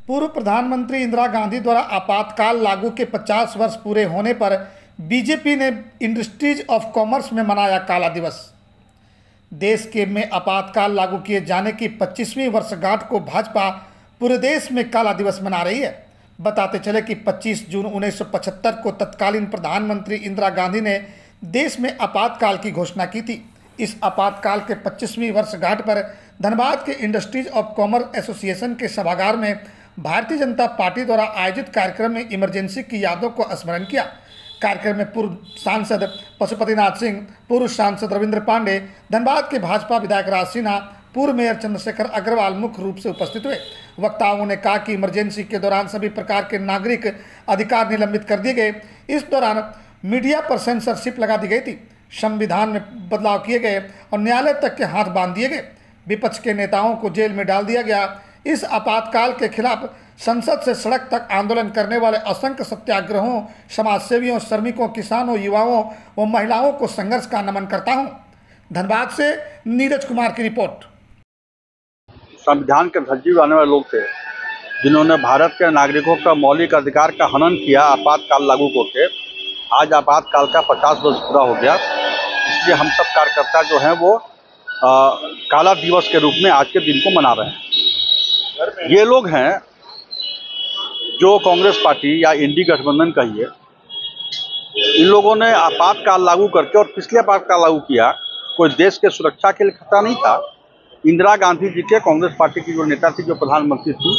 पूर्व प्रधानमंत्री इंदिरा गांधी द्वारा आपातकाल लागू के 50 वर्ष पूरे होने पर बीजेपी ने इंडस्ट्रीज ऑफ कॉमर्स में मनाया काला दिवस। देश के में आपातकाल लागू किए जाने की 25वीं वर्षगांठ को भाजपा पूरे देश में काला दिवस मना रही है। बताते चले कि 25 जून 1975 को तत्कालीन प्रधानमंत्री इंदिरा गांधी ने देश में आपातकाल की घोषणा की थी। इस आपातकाल के 25वीं वर्षगांठ पर धनबाद के इंडस्ट्रीज ऑफ कॉमर्स एसोसिएशन के सभागार में भारतीय जनता पार्टी द्वारा आयोजित कार्यक्रम में इमरजेंसी की यादों को स्मरण किया। कार्यक्रम में पूर्व सांसद पशुपतिनाथ सिंह, पूर्व सांसद रविंद्र पांडे, धनबाद के भाजपा विधायक राज सिन्हा, पूर्व मेयर चंद्रशेखर अग्रवाल मुख्य रूप से उपस्थित हुए। वक्ताओं ने कहा कि इमरजेंसी के दौरान सभी प्रकार के नागरिक अधिकार निलंबित कर दिए गए। इस दौरान मीडिया पर सेंसरशिप लगा दी गई थी, संविधान में बदलाव किए गए और न्यायालय तक के हाथ बांध दिए गए। विपक्ष के नेताओं को जेल में डाल दिया गया। इस आपातकाल के खिलाफ संसद से सड़क तक आंदोलन करने वाले असंख्य सत्याग्रहों, समाजसेवियों, श्रमिकों, किसानों, युवाओं व महिलाओं को संघर्ष का नमन करता हूं। धनबाद से नीरज कुमार की रिपोर्ट। संविधान के धज्जी उड़ाने वाले लोग थे जिन्होंने भारत के नागरिकों का मौलिक अधिकार का हनन किया आपातकाल लागू करके। आज आपातकाल का 50 वर्ष पूरा हो गया, इसलिए हम सब कार्यकर्ता जो हैं वो काला दिवस के रूप में आज के दिन को मना रहे हैं। ये लोग हैं जो कांग्रेस पार्टी या इंडी गठबंधन कहिए, इन लोगों ने आपातकाल लागू करके, और पिछले आपातकाल लागू किया कोई देश के सुरक्षा के लिए खतरा नहीं था। इंदिरा गांधी जी के कांग्रेस पार्टी की जो नेता थी, जो प्रधानमंत्री थी,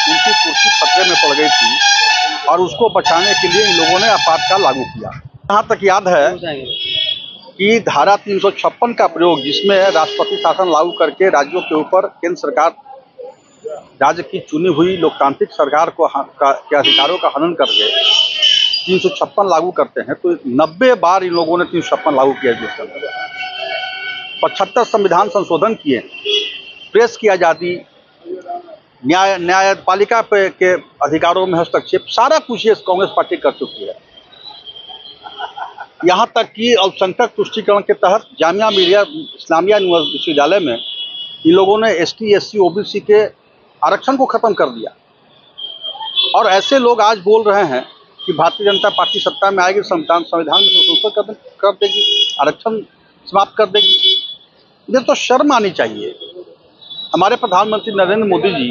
उनकी कुर्सी खतरे में पड़ गई थी और उसको बचाने के लिए इन लोगों ने आपातकाल लागू किया। यहाँ तक याद है कि धारा 356 का प्रयोग, जिसमें राष्ट्रपति शासन लागू करके राज्यों के ऊपर केंद्र सरकार राज्य की चुनी हुई लोकतांत्रिक सरकार को के अधिकारों का हनन करके 356 लागू करते हैं, तो 90 बार इन लोगों ने 356 लागू किया। जिसके अंदर 75 संविधान संशोधन किए, प्रेस की आज़ादी, न्यायपालिका के अधिकारों में हस्तक्षेप, सारा कुछ ये कांग्रेस पार्टी कर चुकी है। यहाँ तक कि अल्पसंख्यक तुष्टीकरण के तहत जामिया मिलिया इस्लामिया विश्वविद्यालय में इन लोगों ने ST, SC, OBC के आरक्षण को खत्म कर दिया। और ऐसे लोग आज बोल रहे हैं कि भारतीय जनता पार्टी सत्ता में आएगी, संविधान में संशोधन कर देगी, आरक्षण समाप्त कर देगी। इन्हें तो शर्म आनी चाहिए। हमारे प्रधानमंत्री नरेंद्र मोदी जी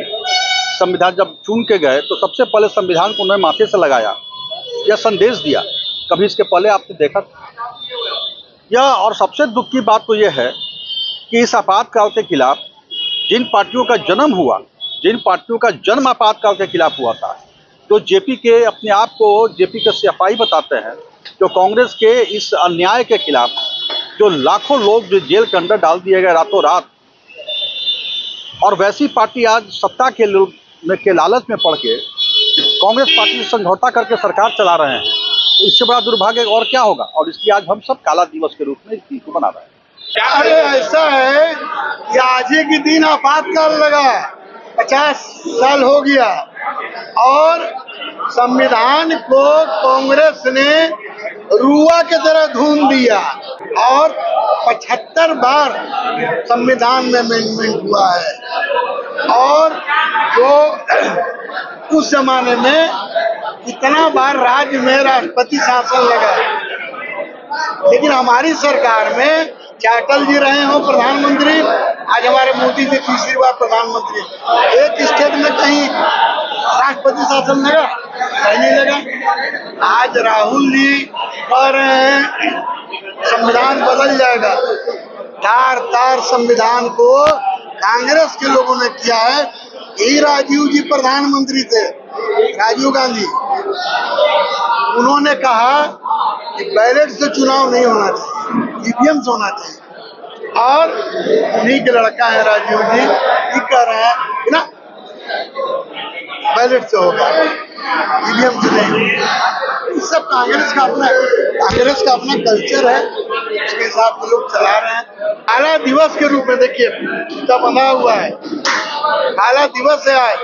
संविधान जब चुन के गए तो सबसे पहले संविधान को उन्होंने माथे से लगाया, यह संदेश दिया। कभी इसके पहले आपने देखा यह? और सबसे दुख की बात तो यह है कि इस आपातकाल के खिलाफ जिन पार्टियों का जन्म हुआ, जिन पार्टियों का जन्म आपातकाल के खिलाफ हुआ था, जो जेपी के अपने आप को जेपी के सिपाही बताते हैं, जो कांग्रेस के इस अन्याय के खिलाफ, जो लाखों लोग जो जेल के अंदर डाल दिए गए रातों रात, और वैसी पार्टी आज सत्ता के लालच में पड़ के कांग्रेस पार्टी से समझौता करके सरकार चला रहे हैं, तो इससे बड़ा दुर्भाग्य और क्या होगा। और इसलिए आज हम सब काला दिवस के रूप में इस दिन को मना रहे हैं। अरे ऐसा है कि आज ही के दिन आपातकाल लगा, 50 साल हो गया, और संविधान को कांग्रेस ने रुआ के तरह धूम दिया, और 75 बार संविधान में अमेंडमेंट हुआ है। और जो उस जमाने में इतना बार राज्य में राष्ट्रपति शासन लगा, लेकिन हमारी सरकार में चाटल जी रहे हो प्रधानमंत्री, आज हमारे मोदी जी तीसरी बार प्रधानमंत्री, एक स्टेट में कहीं राष्ट्रपति शासन लगा? कहीं नहीं लगा। आज राहुल जी कह रहे हैं संविधान बदल जाएगा। तार तार संविधान को कांग्रेस के लोगों ने किया है। यही राजीव जी प्रधानमंत्री थे, राजीव गांधी, उन्होंने कहा कि बैलेट से चुनाव नहीं होना चाहिए, EVM से होना चाहिए। और उन्हीं के लड़का है राजीव जी, ये कह रहे हैं ना बैलेट से होगा, EVM से नहीं होगा। ये सब कांग्रेस का अपना कल्चर है, उसके हिसाब से लोग चला रहे हैं। काला दिवस के रूप में देखिए तब बना हुआ है, काला दिवस है आज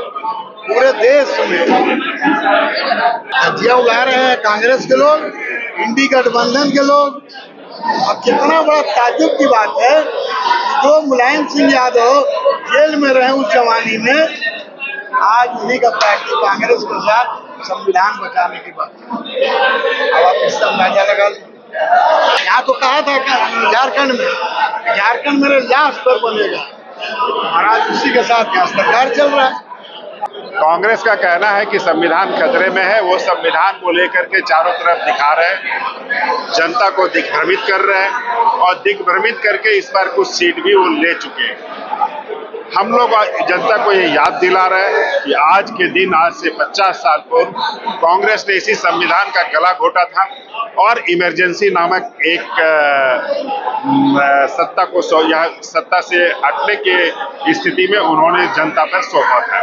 पूरे देश में। धज्जियां उड़ा रहे हैं कांग्रेस के लोग, इंडी गठबंधन के लोग। और कितना बड़ा ताज्जुब की बात है, जो मुलायम सिंह यादव जेल में रहे उस जमाने में, आज उन्हीं का पार्टी कांग्रेस के साथ संविधान बचाने की बात। अब आप इसका अंदाजा लगा लीजिए। यहाँ तो कहा था झारखंड में राज पर बनेगा, और आज उसी के साथ यहाँ सरकार चल रहा है। कांग्रेस का कहना है कि संविधान खतरे में है। वो संविधान को लेकर के चारों तरफ दिखा रहे हैं, जनता को दिग्भ्रमित कर रहे हैं, और दिग्भ्रमित करके इस बार कुछ सीट भी वो ले चुके हैं। हम लोग जनता को ये याद दिला रहे हैं कि आज के दिन, आज से 50 साल पूर्व कांग्रेस ने इसी संविधान का गला घोटा था और इमरजेंसी नामक एक सत्ता से हटने की स्थिति में उन्होंने जनता पर सौंपा था,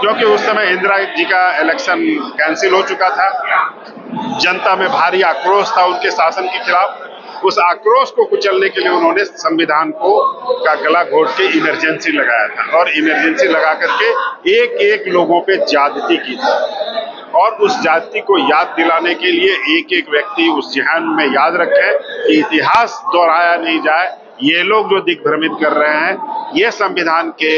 क्योंकि उस समय इंदिरा जी का इलेक्शन कैंसिल हो चुका था। जनता में भारी आक्रोश था उनके शासन के खिलाफ। उस आक्रोश को कुचलने के लिए उन्होंने संविधान का गला घोट के इमरजेंसी लगाया था, और इमरजेंसी लगा करके एक एक लोगों पे ज्यादती की थी। और उस ज्यादती को याद दिलाने के लिए एक एक व्यक्ति उस जहन में याद रखे कि इतिहास दोहराया नहीं जाए। ये लोग जो दिग्भ्रमित कर रहे हैं, ये संविधान के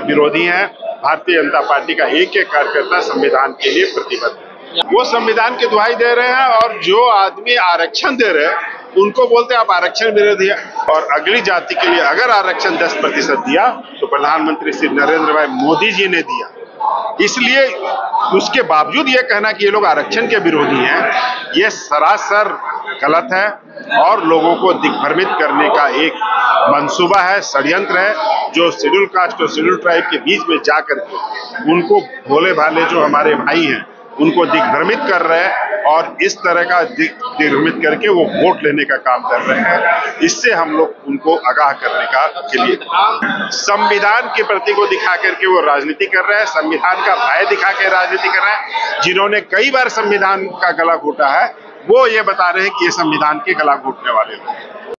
विरोधी हैं। भारतीय जनता पार्टी का एक एक कार्यकर्ता संविधान के लिए प्रतिबद्ध है। वो संविधान की दुहाई दे रहे हैं, और जो आदमी आरक्षण दे रहे हैं उनको बोलते हैं आप आरक्षण विरोधी है। और अगली जाति के लिए अगर आरक्षण 10% दिया तो प्रधानमंत्री श्री नरेंद्र भाई मोदी जी ने दिया। इसलिए उसके बावजूद ये कहना कि ये लोग आरक्षण के विरोधी हैं, ये सरासर गलत है और लोगों को दिग्भ्रमित करने का एक मंसूबा है, षड्यंत्र है, जो शेड्यूल कास्ट और शेड्यूल ट्राइब के बीच में जाकर के उनको भोले भाले जो हमारे भाई हैं उनको दिग्भ्रमित कर रहे हैं, और इस तरह का दिग्भ्रमित करके वो वोट लेने का काम कर रहे हैं। इससे हम लोग उनको आगाह करने के लिए संविधान के प्रति को दिखा करके वो राजनीति कर रहे हैं, संविधान का भय दिखा के राजनीति कर रहे हैं। जिन्होंने कई बार संविधान का गला घोटा है वो ये बता रहे हैं कि ये संविधान के गला घोटने वाले लोग हैं।